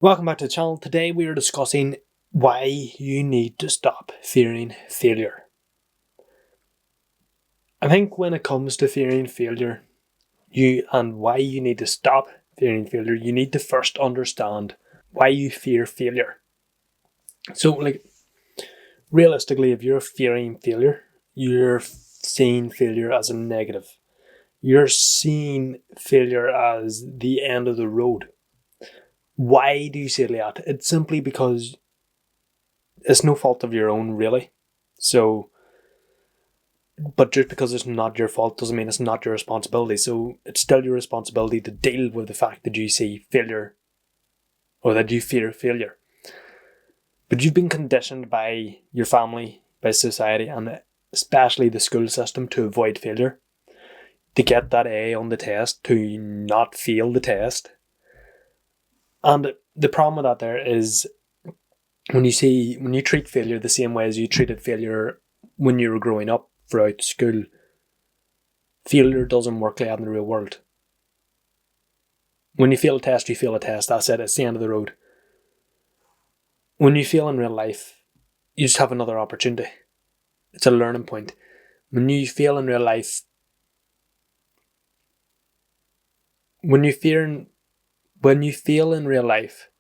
Welcome back to the channel. Today we are discussing why you need to stop fearing failure. I think when it comes to fearing failure, why you need to stop fearing failure, you need to first understand why you fear failure. So, realistically, if you're fearing failure, you're seeing failure as a negative. You're seeing failure as the end of the road. Why do you say that? It's simply because it's no fault of your own, really. But just because it's not your fault doesn't mean it's not your responsibility. So it's still your responsibility to deal with the fact that you see failure or that you fear failure. But you've been conditioned by your family, by society, and especially the school system to avoid failure, to get that A on the test, to not fail the test. And the problem with that there is when you treat failure the same way as you treated failure when you were growing up throughout school, failure doesn't work like that in the real world. When you fail a test, you fail a test. That's it. It's the end of the road. When you fail in real life, you just have another opportunity. It's a learning point. When you fail in real life, when you fail in real life,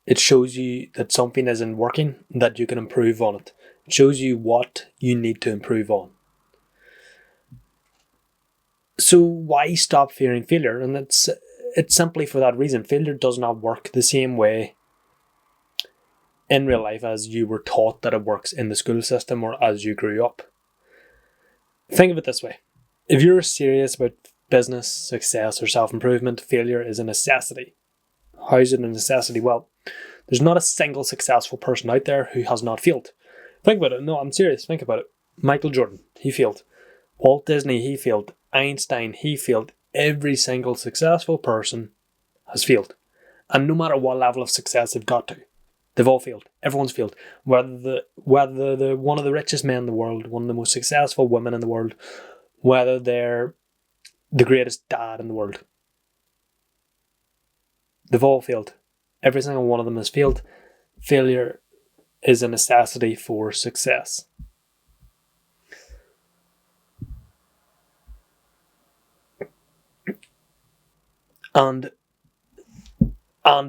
it shows you that something isn't working, that you can improve on it. It shows you what you need to improve on. So why stop fearing failure? And it's simply for that reason. Failure does not work the same way in real life as you were taught that it works in the school system or as you grew up. Think of it this way. If you're serious about business, success, or self-improvement, failure is a necessity. How is it a necessity? Well, there's not a single successful person out there who has not failed. Think about it. No, I'm serious. Think about it. Michael Jordan, he failed. Walt Disney, he failed. Einstein, he failed. Every single successful person has failed. And no matter what level of success they've got to, they've all failed. Everyone's failed. Whether the one of the richest men in the world, one of the most successful women in the world, whether they're the greatest dad in the world, they've all failed. Every single one of them has failed. Failure is a necessity for success. And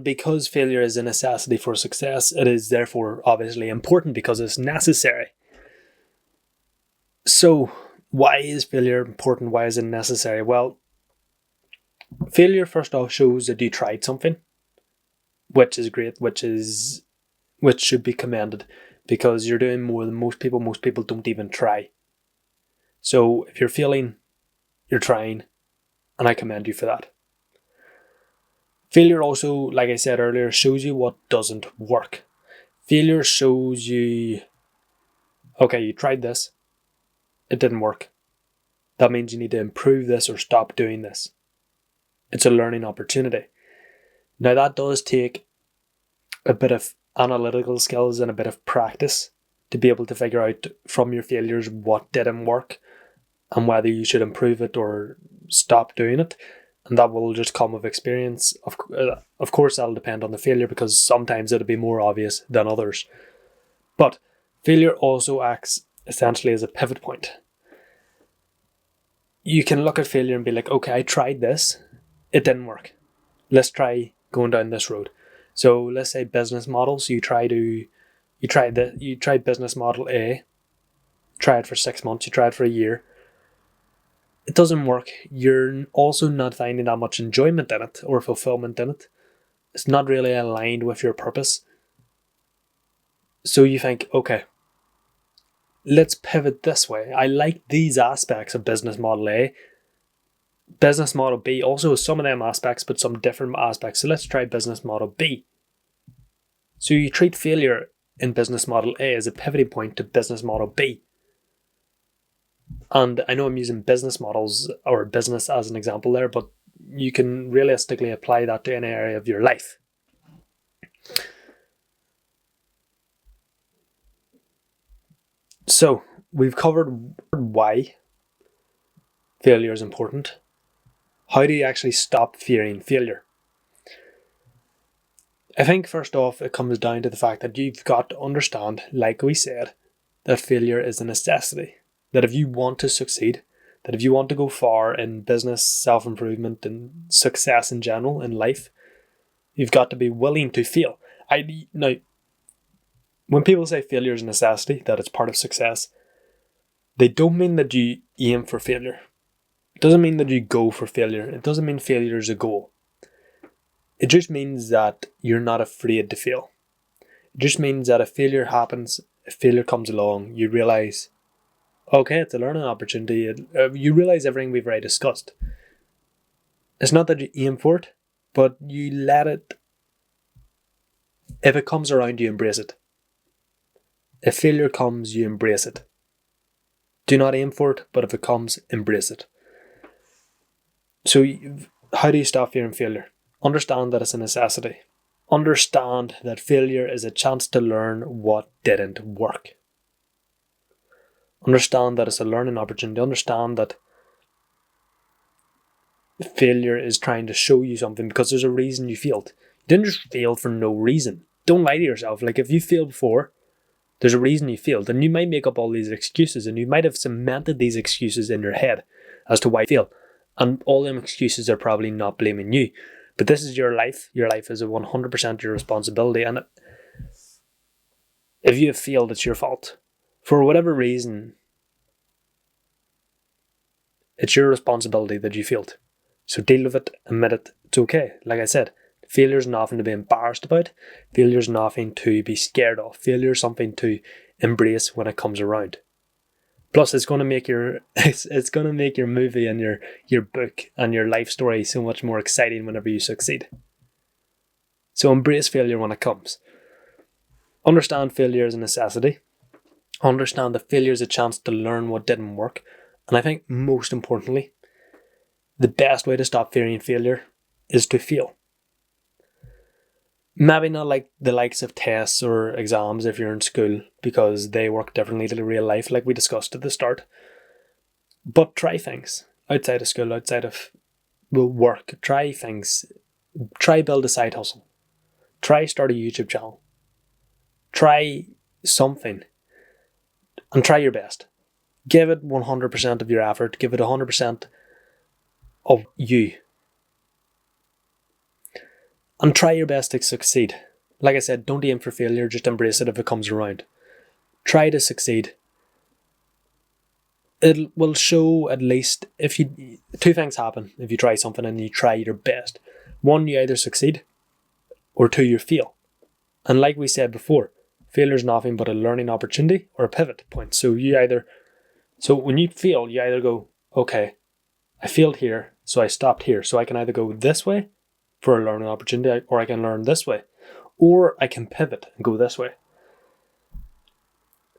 because failure is a necessity for success, it is therefore obviously important because it's necessary. So, why is failure important? Why is it necessary? Well, failure first off shows that you tried something, which is great, which should be commended, because you're doing more than most people. Most people don't even try. So if you're failing, you're trying, and I commend you for that. Failure also, like I said earlier, shows you what doesn't work. Failure shows you, okay, you tried this, it didn't work. That means you need to improve this or stop doing this. It's a learning opportunity. Now that does take a bit of analytical skills and a bit of practice to be able to figure out from your failures what didn't work and whether you should improve it or stop doing it. And that will just come with experience. Of course, that'll depend on the failure, because sometimes it'll be more obvious than others. But failure also acts essentially as a pivot point. You can look at failure and be like, okay, I tried this, it didn't work. Let's try going down this road. So let's say business models. You try business model A, try it for 6 months, you try it for a year. It doesn't work. You're also not finding that much enjoyment in it or fulfillment in it. It's not really aligned with your purpose. So you think, okay, let's pivot this way. I like these aspects of business model A. Business model B also has some of them aspects, but some different aspects. So let's try business model B. So you treat failure in business model A as a pivoting point to business model B. And I know I'm using business models or business as an example there, but you can realistically apply that to any area of your life. So we've covered why failure is important. How do you actually stop fearing failure? I think first off, it comes down to the fact that you've got to understand, like we said, that failure is a necessity. That if you want to succeed, that if you want to go far in business, self-improvement, and success in general in life, you've got to be willing to fail. Now, when people say failure is a necessity, that it's part of success, they don't mean that you aim for failure. It doesn't mean that you go for failure. It doesn't mean failure is a goal. It just means that you're not afraid to fail. It just means that if failure happens, if failure comes along, you realise, okay, it's a learning opportunity. You realise everything we've already discussed. It's not that you aim for it, but you let it, if it comes around, you embrace it. If failure comes, you embrace it. Do not aim for it, but if it comes, embrace it. So how do you stop fearing failure? Understand that it's a necessity. Understand that failure is a chance to learn what didn't work. Understand that it's a learning opportunity. Understand that failure is trying to show you something because there's a reason you failed. You didn't just fail for no reason. Don't lie to yourself. Like if you failed before, there's a reason you failed. And you might make up all these excuses and you might have cemented these excuses in your head as to why you failed. And all them excuses are probably not blaming you. But this is your life. Your life is 100% your responsibility. And if you have failed, it's your fault. For whatever reason, it's your responsibility that you failed. So deal with it, admit it, it's okay. Like I said, failure is nothing to be embarrassed about. Failure is nothing to be scared of. Failure is something to embrace when it comes around. Plus, it's going to make your movie and your book and your life story so much more exciting whenever you succeed. So embrace failure when it comes. Understand failure is a necessity. Understand that failure is a chance to learn what didn't work. And I think most importantly, the best way to stop fearing failure is to fail. Maybe not like the likes of tests or exams if you're in school, because they work differently to real life, like we discussed at the start. But try things outside of school, outside of work. Try things. Try build a side hustle. Try start a YouTube channel. Try something. And try your best. Give it 100% of your effort. Give it 100% of you. And try your best to succeed. Like I said, don't aim for failure, just embrace it if it comes around. Try to succeed. It will show at least two things happen if you try something and you try your best. One, you either succeed, or two, you fail. And like we said before, failure is nothing but a learning opportunity or a pivot point. So when you fail, you either go, okay, I failed here, so I stopped here. So I can either go this way for a learning opportunity, or I can learn this way, or I can pivot and go this way.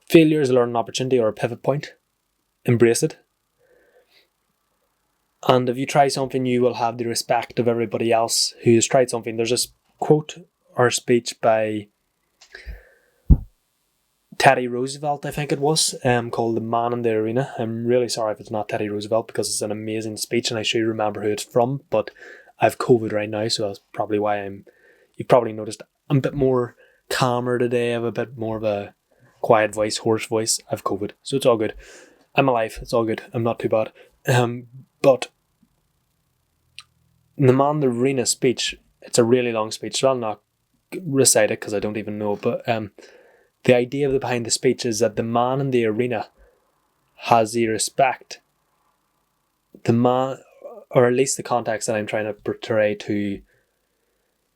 Failure is a learning opportunity or a pivot point. Embrace it. And if you try something, you will have the respect of everybody else who has tried something. There's this quote or speech by Teddy Roosevelt, I think it was, called The Man in the Arena. I'm really sorry if it's not Teddy Roosevelt, because it's an amazing speech and I should remember who it's from, but I've COVID right now, so that's probably why you've probably noticed I'm a bit more calmer today. I have a bit more of a quiet voice, hoarse voice. I've COVID, so it's all good. I'm alive, it's all good. I'm not too bad. But the Man in the Arena speech, it's a really long speech, so I'll not recite it because I don't even know, but the idea behind the speech is that the man in the arena has the respect. The man, or at least the context that I'm trying to portray to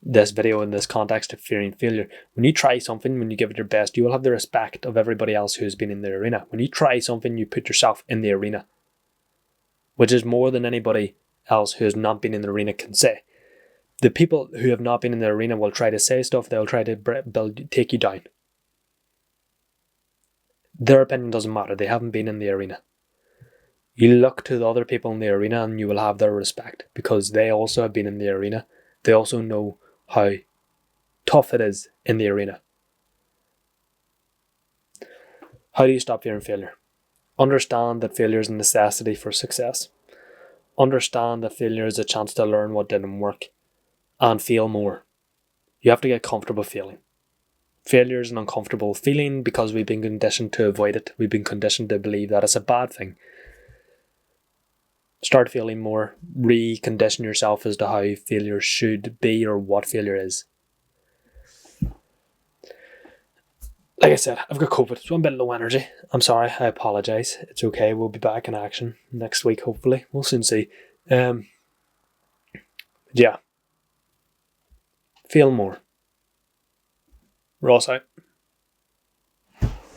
this video in this context of fearing failure. When you try something, when you give it your best, you will have the respect of everybody else who's been in the arena. When you try something, you put yourself in the arena, which is more than anybody else who has not been in the arena can say. The people who have not been in the arena will try to say stuff, they'll try to take you down. Their opinion doesn't matter, they haven't been in the arena. You look to the other people in the arena and you will have their respect, because they also have been in the arena. They also know how tough it is in the arena. How do you stop fearing failure? Understand that failure is a necessity for success. Understand that failure is a chance to learn what didn't work and fail more. You have to get comfortable failing. Failure is an uncomfortable feeling because we've been conditioned to avoid it. We've been conditioned to believe that it's a bad thing. Start failing more. Recondition yourself as to how failure should be or what failure is. Like I said, I've got COVID, so I'm a bit low energy. I'm sorry, I apologise. It's okay, we'll be back in action next week, hopefully. We'll soon see. Yeah. Feel more. Ross out.